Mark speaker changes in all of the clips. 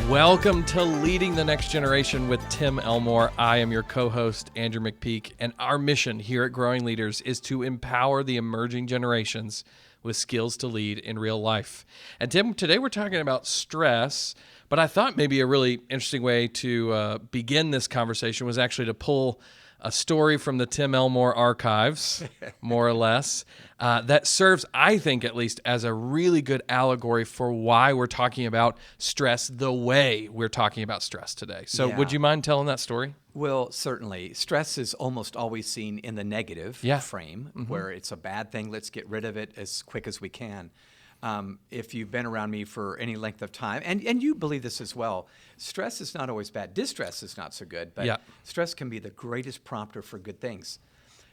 Speaker 1: Welcome to Leading the Next Generation with Tim Elmore. I am your co-host, Andrew McPeak, and our mission here at Growing Leaders is to empower the emerging generations with skills to lead in real life. And Tim, today we're talking about stress, but I thought maybe a really interesting way to begin this conversation was actually to pull a story from the Tim Elmore archives, more or less, that serves, I think at least, as a really good allegory for why we're talking about stress the way we're talking about stress today. So would you mind telling that story?
Speaker 2: Well, certainly. Stress is almost always seen in the negative frame, where it's a bad thing, let's get rid of it as quick as we can. If you've been around me for any length of time, and you believe this as well, stress is not always bad. Distress is not so good, but stress can be the greatest prompter for good things.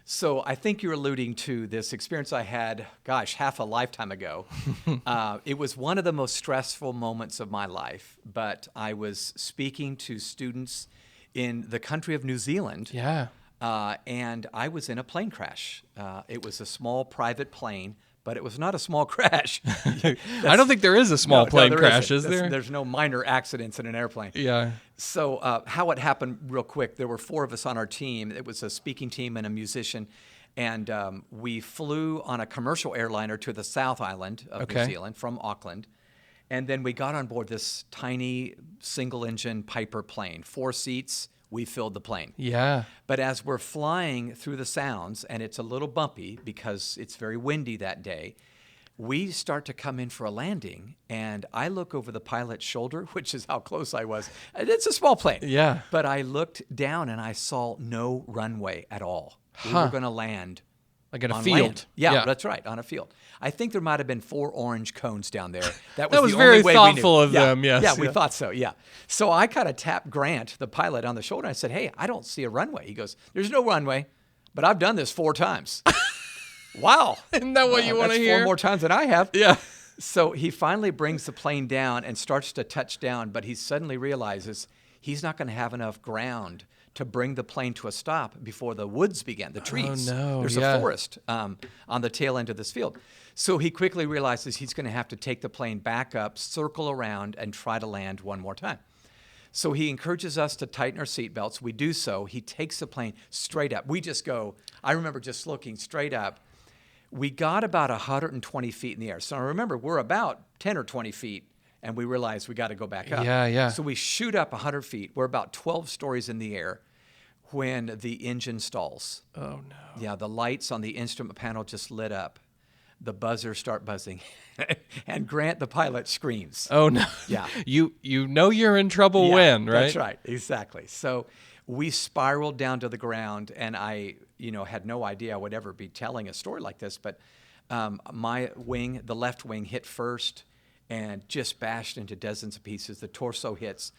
Speaker 2: So I think you're alluding to this experience I had, half a lifetime ago. It was one of the most stressful moments of my life, but I was speaking to students in the country of New Zealand. And I was in a plane crash. It was a small private plane, but it was not a small crash.
Speaker 1: I don't think there is a small plane crash, is there?
Speaker 2: There's no minor accidents in an airplane.
Speaker 1: Yeah.
Speaker 2: So how it happened real quick, there were 4 of us on our team. It was a speaking team and a musician. And we flew on a commercial airliner to the South Island of New Zealand from Auckland. And then we got on board this tiny single-engine Piper plane, 4 seats. We filled the plane. Yeah. But as we're flying through the sounds, and it's a little bumpy because it's very windy that day, we start to come in for a landing, and I look over the pilot's shoulder, which is how close I was. It's a small plane. Yeah. But I looked down, and I saw no runway at all. We were going to land
Speaker 1: like at a field.
Speaker 2: Land. Yeah, that's right, on a field. I think there might have been 4 orange cones down there.
Speaker 1: That was the very only way thoughtful of them, yes.
Speaker 2: Yeah, we thought so, yeah. So I kind of tapped Grant, the pilot, on the shoulder. I said, hey, I don't see a runway. He goes, there's no runway, but I've done this 4 times. Wow.
Speaker 1: Isn't that what you want to hear?
Speaker 2: 4 more times than I have.
Speaker 1: Yeah.
Speaker 2: So he finally brings the plane down and starts to touch down, but he suddenly realizes he's not going to have enough ground to bring the plane to a stop before the woods begin, the trees.
Speaker 1: Oh, no.
Speaker 2: There's a forest on the tail end of this field. So he quickly realizes he's going to have to take the plane back up, circle around, and try to land one more time. So he encourages us to tighten our seatbelts. We do so. He takes the plane straight up. We just go, I remember just looking straight up. We got about 120 feet in the air. So remember, we're about 10 or 20 feet, and we realize we got to go back up.
Speaker 1: Yeah.
Speaker 2: So we shoot up 100 feet. We're about 12 stories in the air when the engine stalls. Oh, no. Yeah, the lights on the instrument panel just lit up. The buzzers start buzzing. And Grant, the pilot, screams.
Speaker 1: Oh, no.
Speaker 2: Yeah.
Speaker 1: You know you're in trouble when, right?
Speaker 2: That's right. Exactly. So we spiraled down to the ground, and I had no idea I would ever be telling a story like this, but my wing, the left wing, hit first and just bashed into dozens of pieces. The torso hits.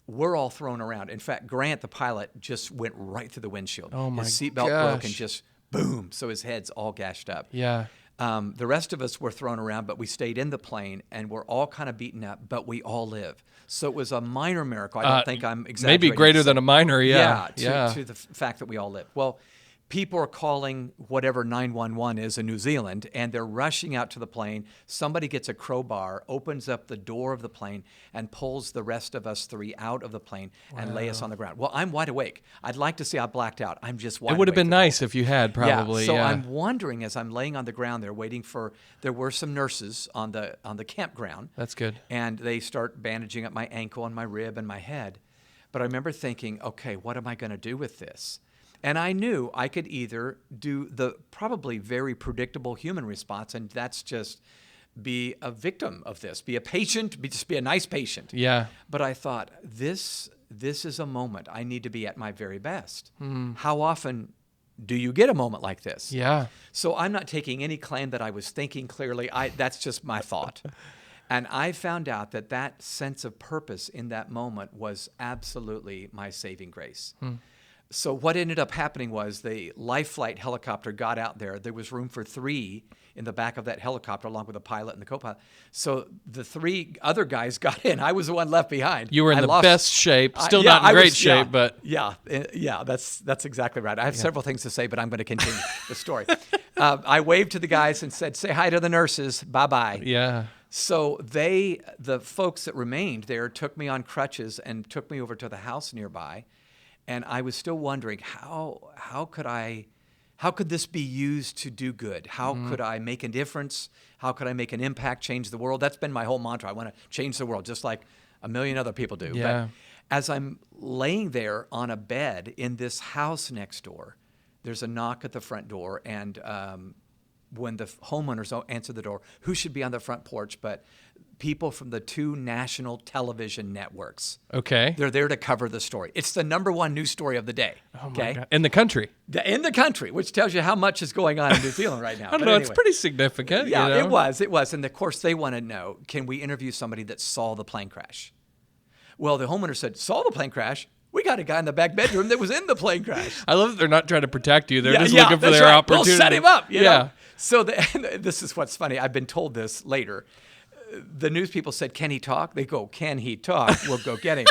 Speaker 2: We're all thrown around. In fact, Grant, the pilot, just went right through the windshield.
Speaker 1: Oh, my
Speaker 2: His seatbelt broke and just boom. So his head's all gashed up.
Speaker 1: Yeah.
Speaker 2: The rest of us were thrown around, but we stayed in the plane, and we're all kind of beaten up, but we all live. So it was a minor miracle. I don't think I'm exaggerating.
Speaker 1: Maybe greater than a minor,
Speaker 2: to the fact that we all live. Well, people are calling whatever 911 is in New Zealand, and they're rushing out to the plane. Somebody gets a crowbar, opens up the door of the plane, and pulls the rest of us 3 out of the plane and lay us on the ground. Well, I'm wide awake. I'd like to say I blacked out. I'm just wide awake.
Speaker 1: It would have been nice if you had, probably.
Speaker 2: So I'm wondering, as I'm laying on the ground there waiting there were some nurses on the campground.
Speaker 1: That's good.
Speaker 2: And they start bandaging up my ankle and my rib and my head. But I remember thinking, okay, what am I going to do with this? And I knew I could either do the probably very predictable human response, and that's just be a victim of this, be a patient, just be a nice patient.
Speaker 1: Yeah.
Speaker 2: But I thought, this is a moment I need to be at my very best. How often do you get a moment like this?
Speaker 1: Yeah.
Speaker 2: So I'm not taking any claim that I was thinking clearly. That's just my thought. And I found out that sense of purpose in that moment was absolutely my saving grace. So what ended up happening was the life flight helicopter got out there. There was room for 3 in the back of that helicopter, along with the pilot and the co-pilot. So the 3 other guys got in. I was the one left behind.
Speaker 1: You were in the best shape, still not in great shape, but...
Speaker 2: Yeah, that's exactly right. I have several things to say, but I'm going to continue the story. I waved to the guys and said, say hi to the nurses, bye-bye.
Speaker 1: Yeah.
Speaker 2: So the folks that remained there took me on crutches and took me over to the house nearby. And I was still wondering, how could this be used to do good? How could I make a difference? How could I make an impact, change the world? That's been my whole mantra. I want to change the world just like a million other people do.
Speaker 1: Yeah.
Speaker 2: But as I'm laying there on a bed in this house next door, there's a knock at the front door. And when the homeowners answer the door, who should be on the front porch but people from the 2 national television networks.
Speaker 1: Okay.
Speaker 2: They're there to cover the story. It's the #1 news story of the day.
Speaker 1: Oh my God. In the country.
Speaker 2: In the country, which tells you how much is going on in New Zealand right now.
Speaker 1: I don't know. Anyway, it's pretty significant.
Speaker 2: Yeah,
Speaker 1: you know?
Speaker 2: It was. And of course, they want to know, can we interview somebody that saw the plane crash? Well, the homeowner said, saw the plane crash? We got a guy in the back bedroom that was in the plane crash.
Speaker 1: I love that they're not trying to protect you. They're just looking for their opportunity.
Speaker 2: We'll set him up. You know? So this is what's funny. I've been told this later. The news people said, can he talk? They go, can he talk? We'll go get him.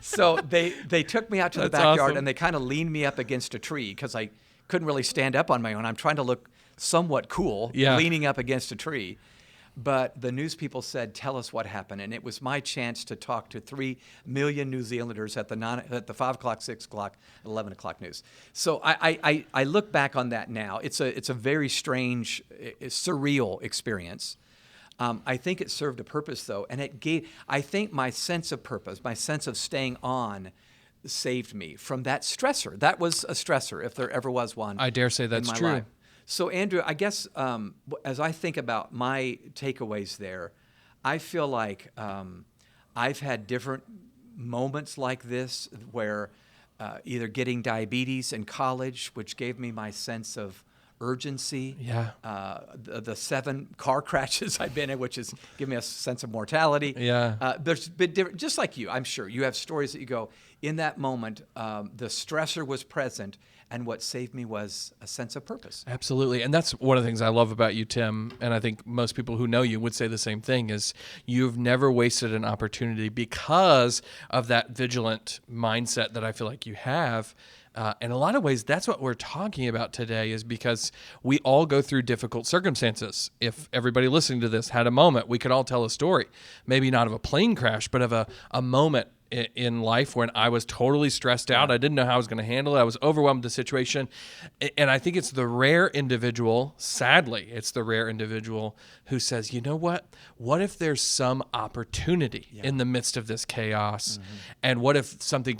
Speaker 2: So they took me out to the backyard awesome. And they kind of leaned me up against a tree because I couldn't really stand up on my own. I'm trying to look somewhat cool, leaning up against a tree. But the news people said, tell us what happened. And it was my chance to talk to 3 million New Zealanders at the 5 o'clock, 6 o'clock, 11 o'clock news. So I look back on that now. It's a very strange, surreal experience. I think it served a purpose, though. And I think my sense of purpose, my sense of staying on, saved me from that stressor. That was a stressor, if there ever was one.
Speaker 1: I dare say that's true.
Speaker 2: Life. So, Andrew, I guess as I think about my takeaways there, I feel like I've had different moments like this where either getting diabetes in college, which gave me my sense of urgency.
Speaker 1: Yeah.
Speaker 2: The 7 car crashes I've been in, which has given me a sense of mortality.
Speaker 1: Yeah.
Speaker 2: There's been different, just like you, I'm sure. You have stories that you go, in that moment, the stressor was present, and what saved me was a sense of purpose.
Speaker 1: Absolutely. And that's one of the things I love about you, Tim, and I think most people who know you would say the same thing, is you've never wasted an opportunity because of that vigilant mindset that I feel like you have. In a lot of ways, that's what we're talking about today, is because we all go through difficult circumstances. If everybody listening to this had a moment, we could all tell a story, maybe not of a plane crash, but of a moment in life when I was totally stressed out. I didn't know how I was going to handle it. I was overwhelmed with the situation. And I think it's the rare individual, sadly, it's the rare individual who says, you know what? What if there's some opportunity in the midst of this chaos? Mm-hmm. And what if something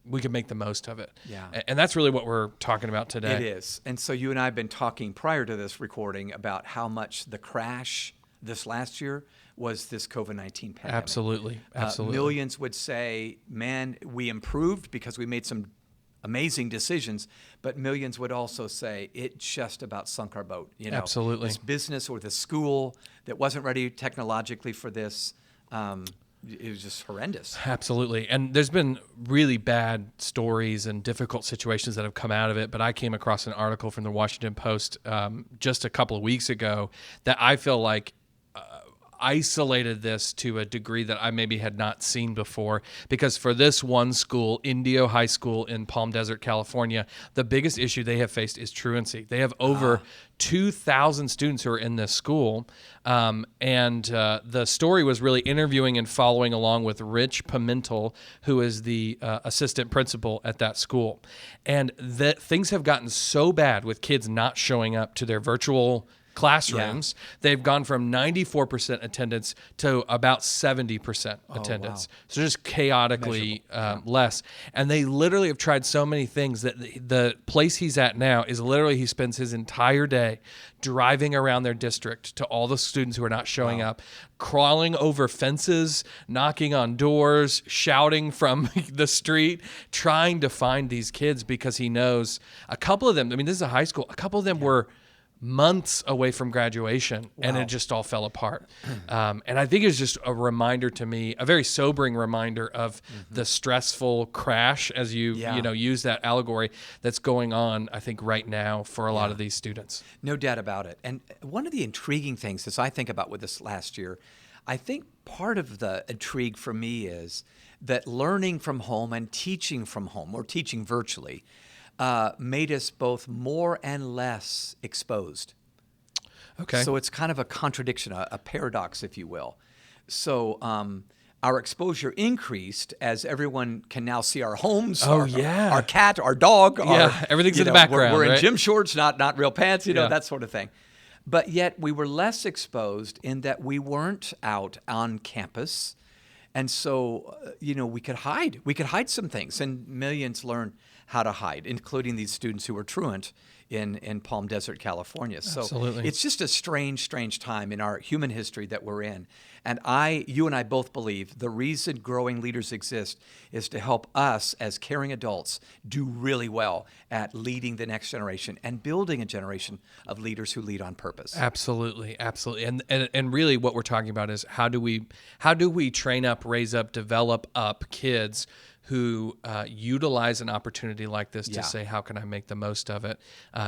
Speaker 1: we could make the most of it.
Speaker 2: Yeah.
Speaker 1: And that's really what we're talking about today.
Speaker 2: It is. And so you and I have been talking prior to this recording about how much the crash this last year was this COVID-19 pandemic.
Speaker 1: Absolutely.
Speaker 2: Millions would say, man, we improved because we made some amazing decisions, but millions would also say it just about sunk our boat. You know,
Speaker 1: absolutely.
Speaker 2: This business or the school that wasn't ready technologically for this, it was just horrendous.
Speaker 1: Absolutely. And there's been really bad stories and difficult situations that have come out of it. But I came across an article from the Washington Post just a couple of weeks ago that I feel like isolated this to a degree that I maybe had not seen before. Because for this one school, Indio High School in Palm Desert, California, the biggest issue they have faced is truancy. They have over 2,000 students who are in this school. And the story was really interviewing and following along with Rich Pimentel, who is the assistant principal at that school. And things have gotten so bad with kids not showing up to their virtual classrooms. They've gone from 94% attendance to about 70% attendance. Wow. So just chaotically less. And they literally have tried so many things that the place he's at now is literally he spends his entire day driving around their district to all the students who are not showing up, crawling over fences, knocking on doors, shouting from the street, trying to find these kids because he knows a couple of them, I mean, this is a high school, a couple of them were months away from graduation, and it just all fell apart. And I think it's just a reminder to me, a very sobering reminder of the stressful crash, as you use that allegory, that's going on, I think, right now for a lot of these students.
Speaker 2: No doubt about it. And one of the intriguing things, as I think about with this last year, I think part of the intrigue for me is that learning from home and teaching from home, or teaching virtually, made us both more and less exposed.
Speaker 1: Okay.
Speaker 2: So it's kind of a contradiction, a paradox, if you will. So our exposure increased as everyone can now see our homes, our cat, our dog.
Speaker 1: Everything's in the background.
Speaker 2: We're in
Speaker 1: right?
Speaker 2: gym shorts, not real pants,
Speaker 1: Yeah.
Speaker 2: that sort of thing. But yet we were less exposed in that we weren't out on campus. And so, we could hide. We could hide some things, and millions learn how to hide, including these students who were truant in Palm Desert, California. So
Speaker 1: Absolutely.
Speaker 2: it's just a strange time in our human history that we're in. And you and I both believe the reason growing leaders exist is to help us as caring adults do really well at leading the next generation and building a generation of leaders who lead on purpose.
Speaker 1: Absolutely. And really what we're talking about is how do we train up, raise up, develop up kids who utilize an opportunity like this to say, how can I make the most of it?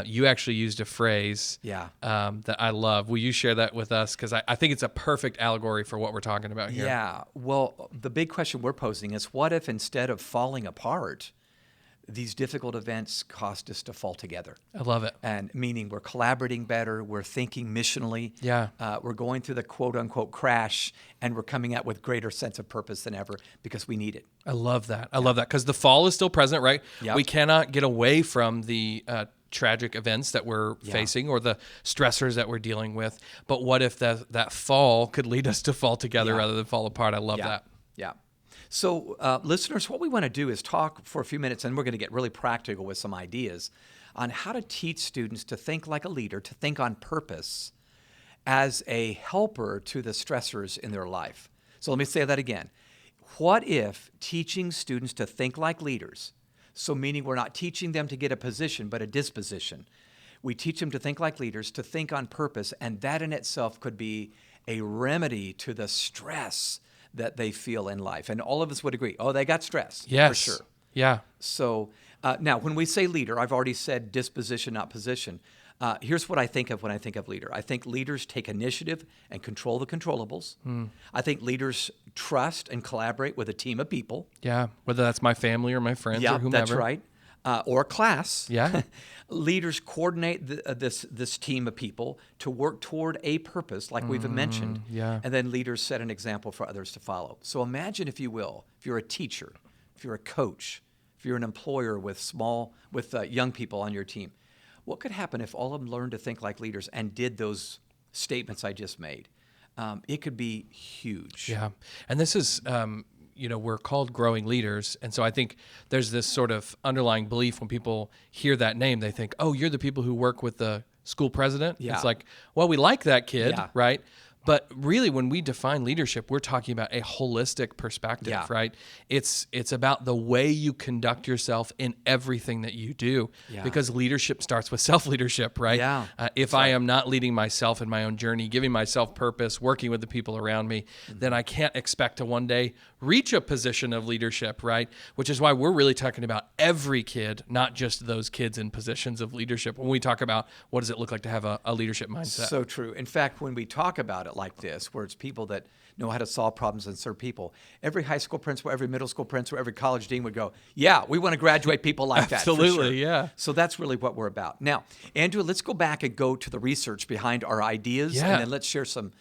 Speaker 1: You actually used a phrase that I love. Will you share that with us? Because I think it's a perfect allegory for what we're talking about here.
Speaker 2: Yeah. Well, the big question we're posing is, what if instead of falling apart, these difficult events caused us to fall together?
Speaker 1: I love it.
Speaker 2: And meaning we're collaborating better, we're thinking missionally, we're going through the quote-unquote crash, and we're coming out with greater sense of purpose than ever because we need it.
Speaker 1: I love that. I love that because the fall is still present, right?
Speaker 2: Yep.
Speaker 1: We cannot get away from the tragic events that we're facing or the stressors that we're dealing with. But what if that fall could lead us to fall together rather than fall apart? I love that.
Speaker 2: Yeah. So, listeners, what we want to do is talk for a few minutes, and we're going to get really practical with some ideas on how to teach students to think like a leader, to think on purpose as a helper to the stressors in their life. So let me say that again. What if teaching students to think like leaders, so meaning we're not teaching them to get a position, but a disposition. We teach them to think like leaders, to think on purpose, and that in itself could be a remedy to the stress that they feel in life. And all of us would agree, they got stress, for sure.
Speaker 1: Yeah.
Speaker 2: So now when we say leader, I've already said disposition, not position. Here's what I think of when I think of leader. I think leaders take initiative and control the controllables. I think leaders trust and collaborate with a team of people.
Speaker 1: Yeah, whether that's my family or my friends or whomever.
Speaker 2: That's right. Or a class.
Speaker 1: Yeah.
Speaker 2: Leaders coordinate this team of people to work toward a purpose, like we've mentioned.
Speaker 1: Yeah.
Speaker 2: And then leaders set an example for others to follow. So imagine, if you will, if you're a teacher, if you're a coach, if you're an employer with young people on your team, what could happen if all of them learned to think like leaders and did those statements I just made? It could be huge.
Speaker 1: Yeah. And this is, we're called growing leaders. And so I think there's this sort of underlying belief when people hear that name, they think, oh, you're the people who work with the school president.
Speaker 2: Yeah.
Speaker 1: It's like, well, we like that kid, right? But really, when we define leadership, we're talking about a holistic perspective, right? It's about the way you conduct yourself in everything that you do, because leadership starts with self-leadership, right? If I am not leading myself in my own journey, giving myself purpose, working with the people around me, then I can't expect to one day reach a position of leadership, right? Which is why we're really talking about every kid, not just those kids in positions of leadership. When we talk about what does it look like to have a leadership mindset.
Speaker 2: So true. In fact, when we talk about it like this, where it's people that know how to solve problems and serve people, every high school principal, every middle school principal, every college dean would go, yeah, we want to graduate people like that.
Speaker 1: Absolutely,
Speaker 2: for sure.
Speaker 1: yeah.
Speaker 2: So that's really what we're about. Now, Andrew, let's go back and go to the research behind our ideas, and then let's share some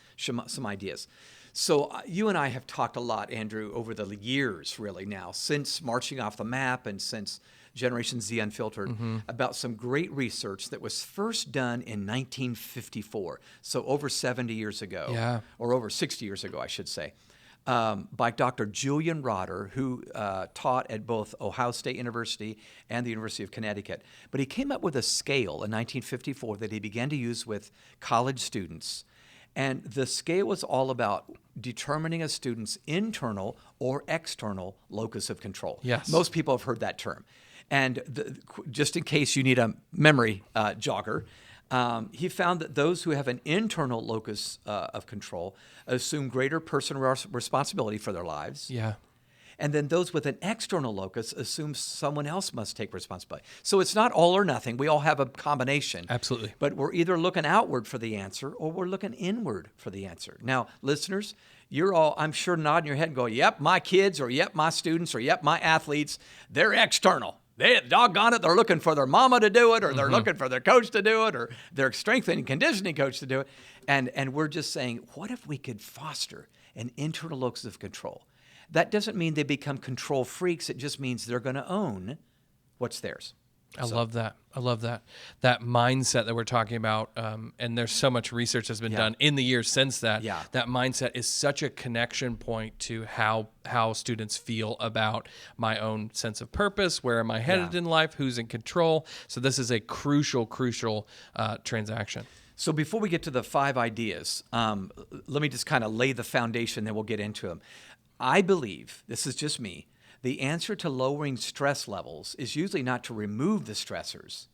Speaker 2: ideas. So you and I have talked a lot, Andrew, over the years, really now, since Marching Off the Map and since Generation Z Unfiltered, about some great research that was first done in 1954, so over 70 years ago, or over 60 years ago, I should say, by Dr. Julian Rotter, who taught at both Ohio State University and the University of Connecticut. But he came up with a scale in 1954 that he began to use with college students. And the scale was all about determining a student's internal or external locus of control.
Speaker 1: Yes.
Speaker 2: Most people have heard that term. And just in case you need a memory jogger, he found that those who have an internal locus of control assume greater personal responsibility for their lives.
Speaker 1: Yeah.
Speaker 2: And then those with an external locus assume someone else must take responsibility. So it's not all or nothing. We all have a combination.
Speaker 1: Absolutely.
Speaker 2: But we're either looking outward for the answer or we're looking inward for the answer. Now, listeners, you're all, I'm sure, nodding your head and going, yep, my kids, or yep, my students, or yep, my athletes, they're external. doggone it, they're looking for their mama to do it, or they're looking for their coach to do it, or their strength and conditioning coach to do it. And we're just saying, what if we could foster an internal locus of control? That doesn't mean they become control freaks. It just means they're going to own what's theirs.
Speaker 1: I love that. I love that. That mindset that we're talking about, and there's so much research that's been done in the years since that.
Speaker 2: Yeah.
Speaker 1: That mindset is such a connection point to how students feel about my own sense of purpose, where am I headed in life, who's in control. So this is a crucial transaction.
Speaker 2: So before we get to the 5 ideas, let me just kind of lay the foundation, then we'll get into them. I believe, this is just me, the answer to lowering stress levels is usually not to remove the stressors.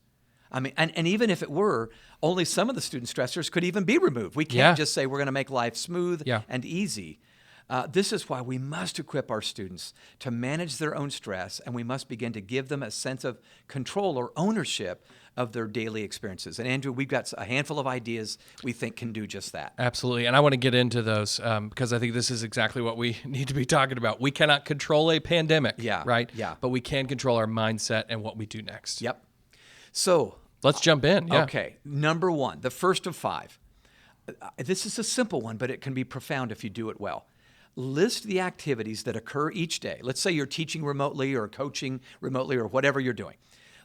Speaker 2: I mean, and even if it were, only some of the student stressors could even be removed. We can't just say we're going to make life smooth and easy. This is why we must equip our students to manage their own stress, and we must begin to give them a sense of control or ownership of their daily experiences. And Andrew, we've got a handful of ideas we think can do just that.
Speaker 1: Absolutely. And I want to get into those because I think this is exactly what we need to be talking about. We cannot control a pandemic, right?
Speaker 2: Yeah.
Speaker 1: But we can control our mindset and what we do next.
Speaker 2: Yep. So
Speaker 1: let's jump in.
Speaker 2: Okay. Number 1, the first of 5. This is a simple one, but it can be profound if you do it well. List the activities that occur each day. Let's say you're teaching remotely or coaching remotely or whatever you're doing.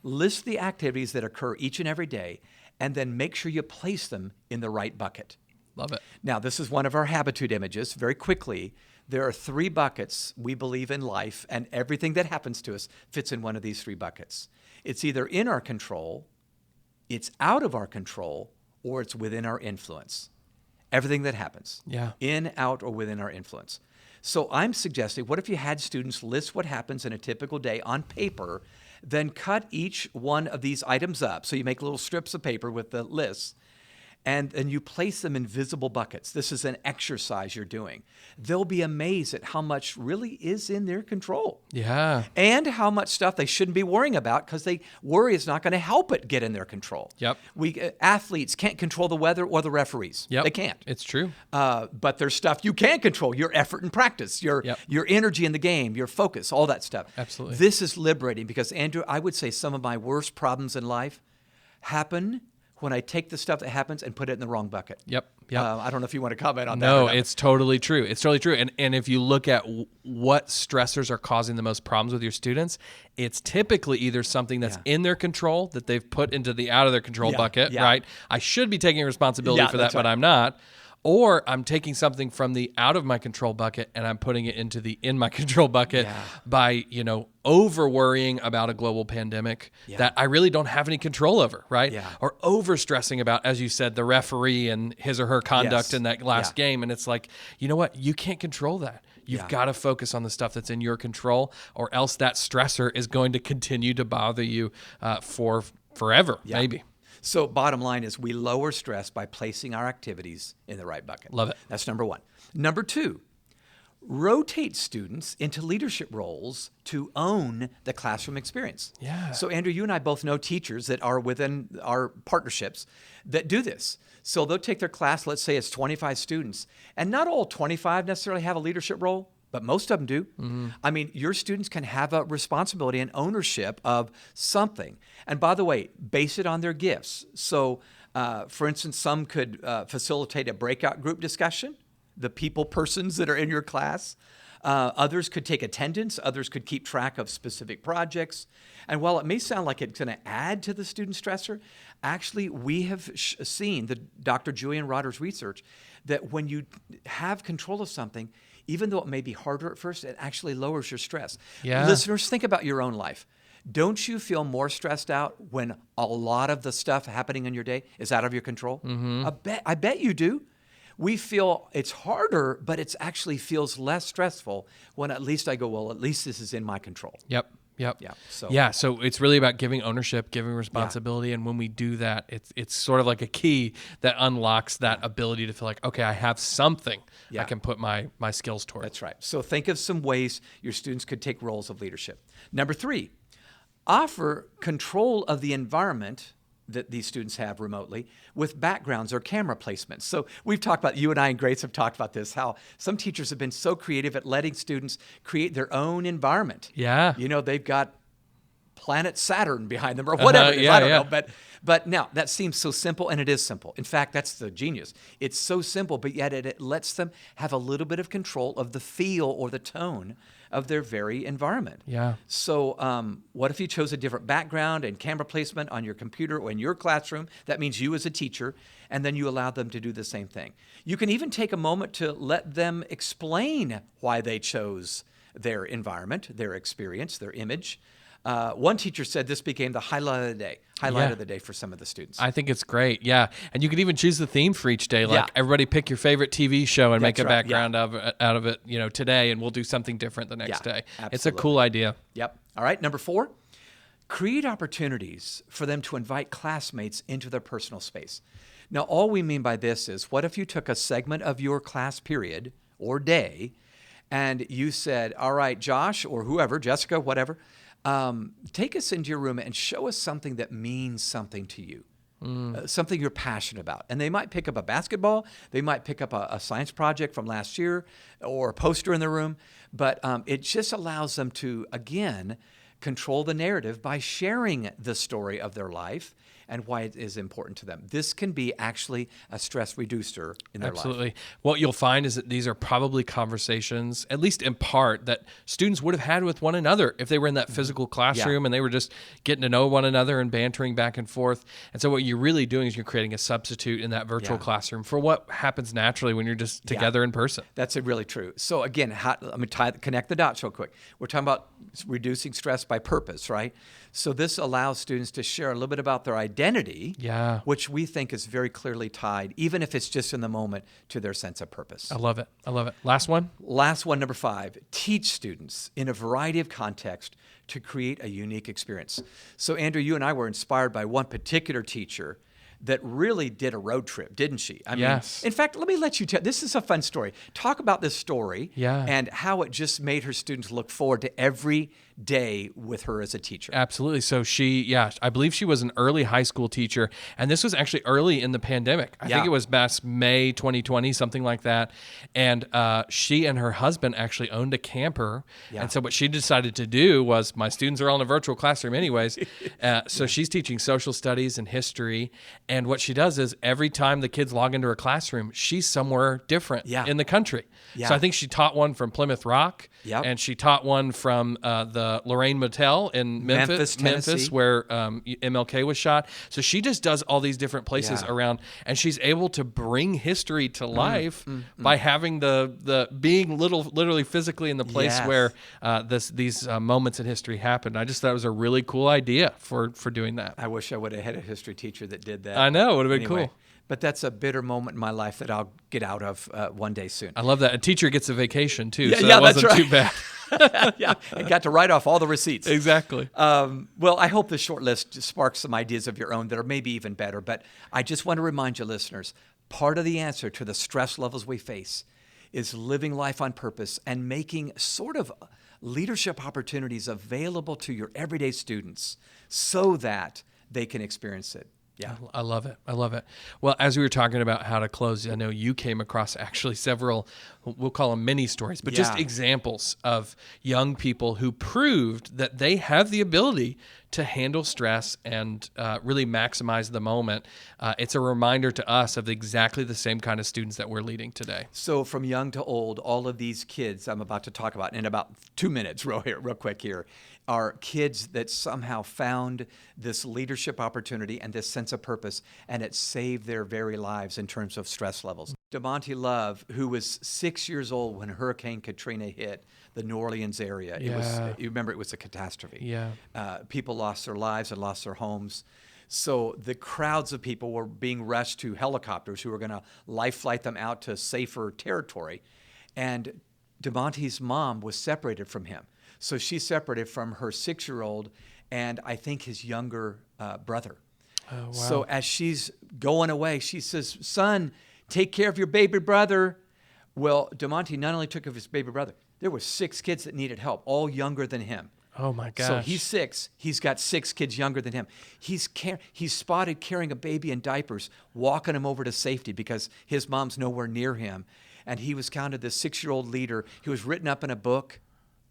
Speaker 2: List the activities that occur each and every day, and then make sure you place them in the right bucket.
Speaker 1: Love it.
Speaker 2: Now, this is one of our Habitude images. Very quickly, there are 3 buckets we believe in life, and everything that happens to us fits in one of these 3 buckets. It's either in our control, it's out of our control, or it's within our influence. Everything that happens. In, out, or within our influence. So I'm suggesting, what if you had students list what happens in a typical day on paper, then cut each one of these items up. So you make little strips of paper with the lists, and you place them in visible buckets. This is an exercise you're doing. They'll be amazed at how much really is in their control.
Speaker 1: Yeah.
Speaker 2: And how much stuff they shouldn't be worrying about because they worry it's not going to help it get in their control.
Speaker 1: Yep.
Speaker 2: Athletes can't control the weather or the referees.
Speaker 1: Yep.
Speaker 2: They can't.
Speaker 1: It's true.
Speaker 2: But there's stuff you can control, your effort and practice, your energy in the game, your focus, all that stuff.
Speaker 1: Absolutely.
Speaker 2: This is liberating because, Andrew, I would say some of my worst problems in life happen when I take the stuff that happens and put it in the wrong bucket.
Speaker 1: Yep.
Speaker 2: I don't know if you want to comment on that.
Speaker 1: No, it's totally true. It's totally true. And if you look at what stressors are causing the most problems with your students, it's typically either something that's in their control that they've put into the out of their control bucket, right? I should be taking responsibility for that, but I'm not. Or I'm taking something from the out of my control bucket and I'm putting it into the in my control bucket by, over worrying about a global pandemic that I really don't have any control over, right? Or over stressing about, as you said, the referee and his or her conduct in that last game. And it's like, you know what? You can't control that. You've got to focus on the stuff that's in your control, or else that stressor is going to continue to bother you for forever, maybe.
Speaker 2: So bottom line is we lower stress by placing our activities in the right bucket.
Speaker 1: Love it.
Speaker 2: That's number 1. Number 2, rotate students into leadership roles to own the classroom experience.
Speaker 1: Yeah.
Speaker 2: So Andrew, you and I both know teachers that are within our partnerships that do this. So they'll take their class, let's say it's 25 students, and not all 25 necessarily have a leadership role, but most of them do. Mm-hmm. I mean, your students can have a responsibility and ownership of something. And by the way, base it on their gifts. So, for instance, some could facilitate a breakout group discussion, the people persons that are in your class. Others could take attendance. Others could keep track of specific projects. And while it may sound like it's going to add to the student stressor, actually we have seen, the Dr. Julian Rotter's research, that when you have control of something, even though it may be harder at first, it actually lowers your stress.
Speaker 1: Yeah.
Speaker 2: Listeners, think about your own life. Don't you feel more stressed out when a lot of the stuff happening in your day is out of your control? Mm-hmm. I bet you do. We feel it's harder, but it actually feels less stressful when at least I go, well, at least this is in my control.
Speaker 1: Yep.
Speaker 2: Yeah.
Speaker 1: So it's really about giving ownership, giving responsibility, and when we do that, it's sort of like a key that unlocks that ability to feel like, okay, I have something I can put my skills toward.
Speaker 2: That's right. So think of some ways your students could take roles of leadership. Number 3, offer control of the environment that these students have remotely with backgrounds or camera placements. So we've talked about, you and I and Grace have talked about this, how some teachers have been so creative at letting students create their own environment.
Speaker 1: Yeah.
Speaker 2: They've got planet Saturn behind them or whatever it is.
Speaker 1: Yeah,
Speaker 2: I don't
Speaker 1: yeah.
Speaker 2: know. But now that seems so simple, and it is simple. In fact, that's the genius. It's so simple, but yet it lets them have a little bit of control of the feel or the tone of their very environment.
Speaker 1: Yeah.
Speaker 2: So what if you chose a different background and camera placement on your computer or in your classroom? That means you as a teacher, and then you allow them to do the same thing. You can even take a moment to let them explain why they chose their environment, their experience, their image. One teacher said this became the highlight of the day for some of the students.
Speaker 1: I think it's great, yeah. And you could even choose the theme for each day. Like everybody pick your favorite TV show and make a background out of it, today, and we'll do something different the next day.
Speaker 2: Absolutely.
Speaker 1: It's a cool idea.
Speaker 2: Yep. All right, number 4, create opportunities for them to invite classmates into their personal space. Now, all we mean by this is, what if you took a segment of your class period or day and you said, all right, Josh or whoever, Jessica, whatever, take us into your room and show us something that means something to you, something you're passionate about. And they might pick up a basketball, they might pick up a science project from last year or a poster in the room, but it just allows them to, again, control the narrative by sharing the story of their life and why it is important to them. This can be actually a stress reducer in their life.
Speaker 1: Absolutely. What you'll find is that these are probably conversations, at least in part, that students would have had with one another if they were in that physical classroom and they were just getting to know one another and bantering back and forth. And so what you're really doing is you're creating a substitute in that virtual classroom for what happens naturally when you're just together in person.
Speaker 2: That's really true. So again, let me connect the dots real quick. We're talking about reducing stress by purpose, right? So this allows students to share a little bit about their identity, which we think is very clearly tied, even if it's just in the moment, to their sense of purpose.
Speaker 1: I love it. I love it. Last one, number
Speaker 2: 5, teach students in a variety of contexts to create a unique experience. So Andrew, you and I were inspired by one particular teacher that really did a road trip, didn't she? I mean, in fact, let me let you tell. This is a fun story. Talk about this story and how it just made her students look forward to every day with her as a teacher.
Speaker 1: Absolutely. So I believe she was an early high school teacher, and this was actually early in the pandemic. I think it was May 2020, something like that. And she and her husband actually owned a camper. And so what she decided to do was, my students are all in a virtual classroom anyways, so she's teaching social studies and history. And what she does is, every time the kids log into her classroom, she's somewhere different in the country. So I think she taught one from Plymouth Rock, and she taught one from the Lorraine Motel in Memphis, where MLK was shot. So she just does all these different places around, and she's able to bring history to life by having the being literally physically in the place where these moments in history happened. I just thought it was a really cool idea for doing that.
Speaker 2: I wish I would have had a history teacher that did that.
Speaker 1: I know, it would have been cool.
Speaker 2: But that's a bitter moment in my life that I'll get out of one day soon.
Speaker 1: I love that. A teacher gets a vacation too, so that wasn't too bad.
Speaker 2: And got to write off all the receipts.
Speaker 1: Exactly.
Speaker 2: Well, I hope this short list sparks some ideas of your own that are maybe even better. But I just want to remind you, listeners, part of the answer to the stress levels we face is living life on purpose and making sort of leadership opportunities available to your everyday students so that they can experience it. Yeah,
Speaker 1: I love it. I love it. Well, as we were talking about how to close, I know you came across actually several, we'll call them mini stories, but just examples of young people who proved that they have the ability to handle stress and really maximize the moment. It's a reminder to us of exactly the same kind of students that we're leading today.
Speaker 2: So from young to old, all of these kids I'm about to talk about in about 2 minutes, real quick here, are kids that somehow found this leadership opportunity and this sense of purpose, and it saved their very lives in terms of stress levels. DeMonte Love, who was 6 years old when Hurricane Katrina hit the New Orleans area. It was, you remember, it was a catastrophe. People lost their lives and lost their homes. So the crowds of people were being rushed to helicopters who were going to life flight them out to safer territory. And DeMonte's mom was separated from him. So she separated from her 6-year-old and I think his younger brother.
Speaker 1: Oh, wow.
Speaker 2: So as she's going away, she says, "Son, take care of your baby brother." Well, DeMonte not only took care of his baby brother, there were 6 kids that needed help, all younger than him.
Speaker 1: Oh my gosh.
Speaker 2: So he's 6. He's got 6 kids younger than him. He's spotted carrying a baby in diapers, walking him over to safety because his mom's nowhere near him. And he was counted the 6-year-old leader. He was written up in a book.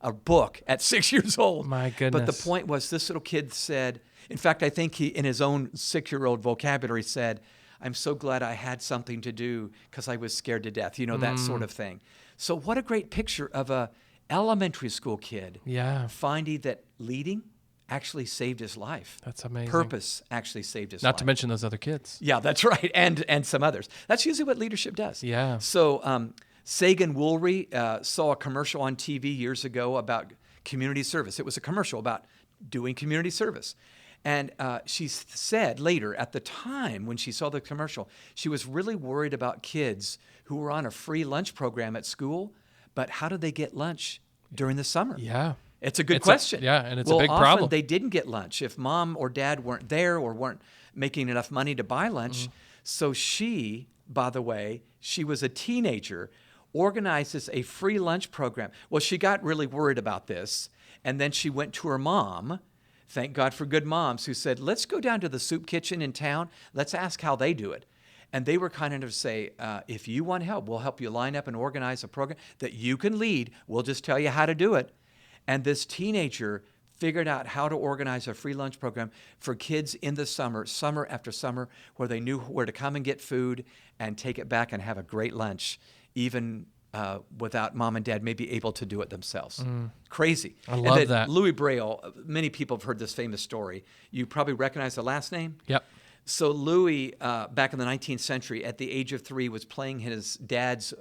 Speaker 2: a book at 6 years old.
Speaker 1: My goodness.
Speaker 2: But the point was, this little kid said, in fact, I think he, in his own 6-year-old vocabulary, said, "I'm so glad I had something to do because I was scared to death," that sort of thing. So what a great picture of a elementary school kid finding that leading actually saved his life.
Speaker 1: That's amazing.
Speaker 2: Purpose actually saved his life.
Speaker 1: Not to mention those other kids.
Speaker 2: Yeah, that's right, and some others. That's usually what leadership does.
Speaker 1: Yeah.
Speaker 2: So Sagan Woolry saw a commercial on TV years ago about community service. It was a commercial about doing community service. And she said later, at the time when she saw the commercial, she was really worried about kids who were on a free lunch program at school, but how did they get lunch during the summer?
Speaker 1: Yeah.
Speaker 2: It's a good question.
Speaker 1: And it's a big
Speaker 2: often
Speaker 1: problem.
Speaker 2: They didn't get lunch if mom or dad weren't there or weren't making enough money to buy lunch. So she, by the way, she was a teenager, organizes a free lunch program. Well, she got really worried about this, and then she went to her mom. Thank God for good moms who said, "Let's go down to the soup kitchen in town. Let's ask how they do it." And they were kind enough to say, if you want help, we'll help you line up and organize a program that you can lead. We'll just tell you how to do it. And this teenager figured out how to organize a free lunch program for kids in the summer after summer, where they knew where to come and get food and take it back and have a great lunch, even without mom and dad maybe able to do it themselves. Crazy.
Speaker 1: I love that.
Speaker 2: Louis Braille, many people have heard this famous story. You probably recognize the last name?
Speaker 1: Yep.
Speaker 2: So Louis, back in the 19th century, at the age of 3, was playing his dad's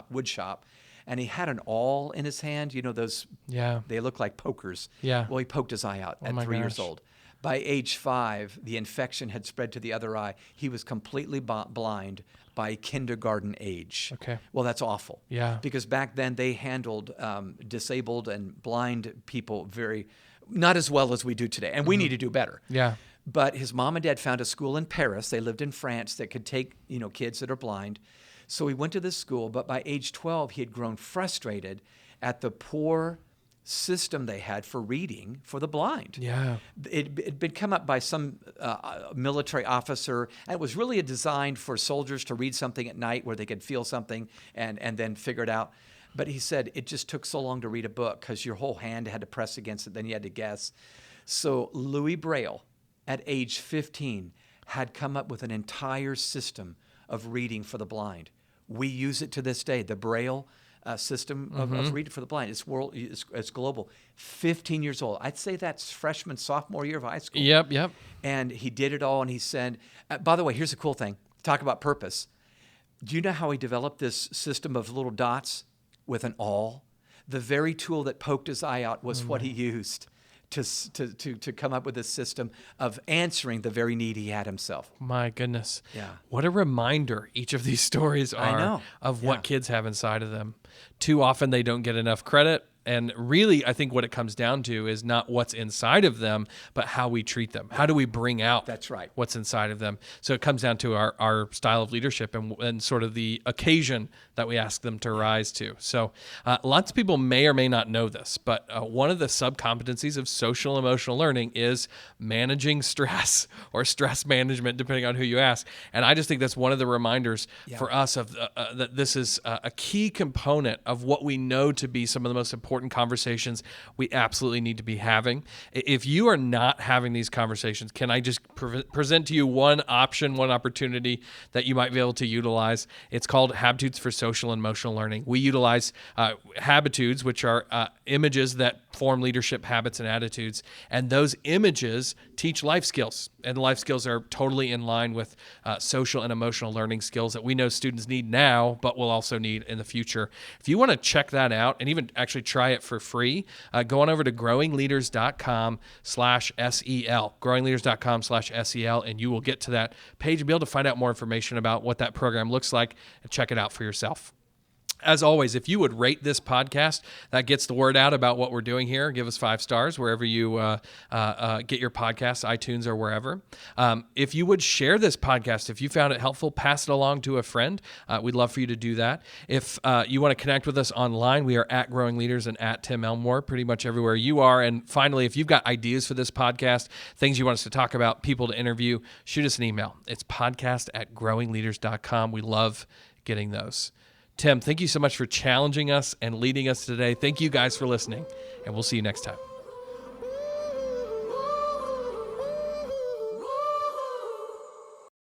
Speaker 2: wood shop, and he had an awl in his hand. Those, they look like pokers.
Speaker 1: Yeah.
Speaker 2: Well, he poked his eye out at 3 years old. By age 5, the infection had spread to the other eye. He was completely blind by kindergarten age.
Speaker 1: Okay.
Speaker 2: Well, that's awful.
Speaker 1: Yeah.
Speaker 2: Because back then they handled disabled and blind people not as well as we do today. And we need to do better.
Speaker 1: Yeah.
Speaker 2: But his mom and dad found a school in Paris. They lived in France that could take, kids that are blind. So he went to this school, but by age 12, he had grown frustrated at the poor system they had for reading for the blind.
Speaker 1: Yeah.
Speaker 2: It'd been come up by some military officer, and it was really designed for soldiers to read something at night where they could feel something and then figure it out. But he said it just took so long to read a book because your whole hand had to press against it, then you had to guess. So Louis Braille, at age 15, had come up with an entire system of reading for the blind. We use it to this day, the Braille system of reading for the blind. It's global. 15 years old. I'd say that's freshman, sophomore year of high school.
Speaker 1: Yep.
Speaker 2: And he did it all, and he said, by the way, here's a cool thing. Talk about purpose. Do you know how he developed this system of little dots with an awl? The very tool that poked his eye out was what he used to come up with this system of answering the very need he had himself.
Speaker 1: My goodness.
Speaker 2: Yeah.
Speaker 1: What a reminder each of these stories are of what kids have inside of them. Too often they don't get enough credit. And really, I think what it comes down to is not what's inside of them, but how we treat them. How do we bring out what's inside of them? So it comes down to our style of leadership and sort of the occasion that we ask them to rise to. So lots of people may or may not know this, but one of the subcompetencies of social emotional learning is managing stress or stress management, depending on who you ask. And I just think that's one of the reminders for us of that this is a key component of what we know to be some of the most important conversations we absolutely need to be having. If you are not having these conversations, can I just present to you one option, one opportunity that you might be able to utilize? It's called Habitudes for Social and Emotional Learning. We utilize Habitudes, which are images that form leadership habits and attitudes, and those images teach life skills. And life skills are totally in line with social and emotional learning skills that we know students need now, but will also need in the future. If you want to check that out and even actually try it for free, go on over to growingleaders.com/SEL, growingleaders.com/SEL, and you will get to that page and be able to find out more information about what that program looks like and check it out for yourself. As always, if you would rate this podcast, that gets the word out about what we're doing here. Give us 5 stars wherever you get your podcasts, iTunes or wherever. If you would share this podcast, if you found it helpful, pass it along to a friend. We'd love for you to do that. If you want to connect with us online, we are at Growing Leaders and at Tim Elmore, pretty much everywhere you are. And finally, if you've got ideas for this podcast, things you want us to talk about, people to interview, shoot us an email. It's podcast@growingleaders.com. We love getting those. Tim, thank you so much for challenging us and leading us today. Thank you guys for listening, and we'll see you next time.